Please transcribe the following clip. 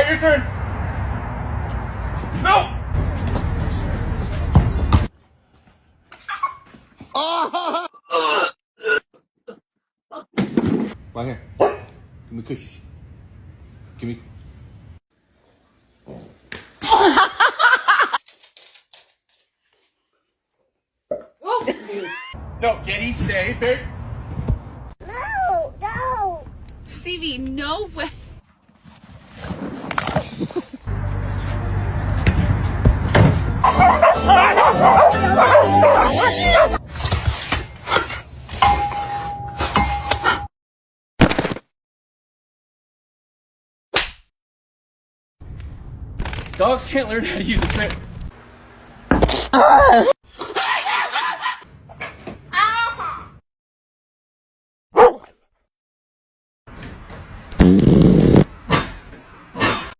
Alright, your turn. No! Right here. Give me cookies. Give me. No, Getty, stay. There. No, no. Stevie, no way. Dogs can't learn how to use a trick.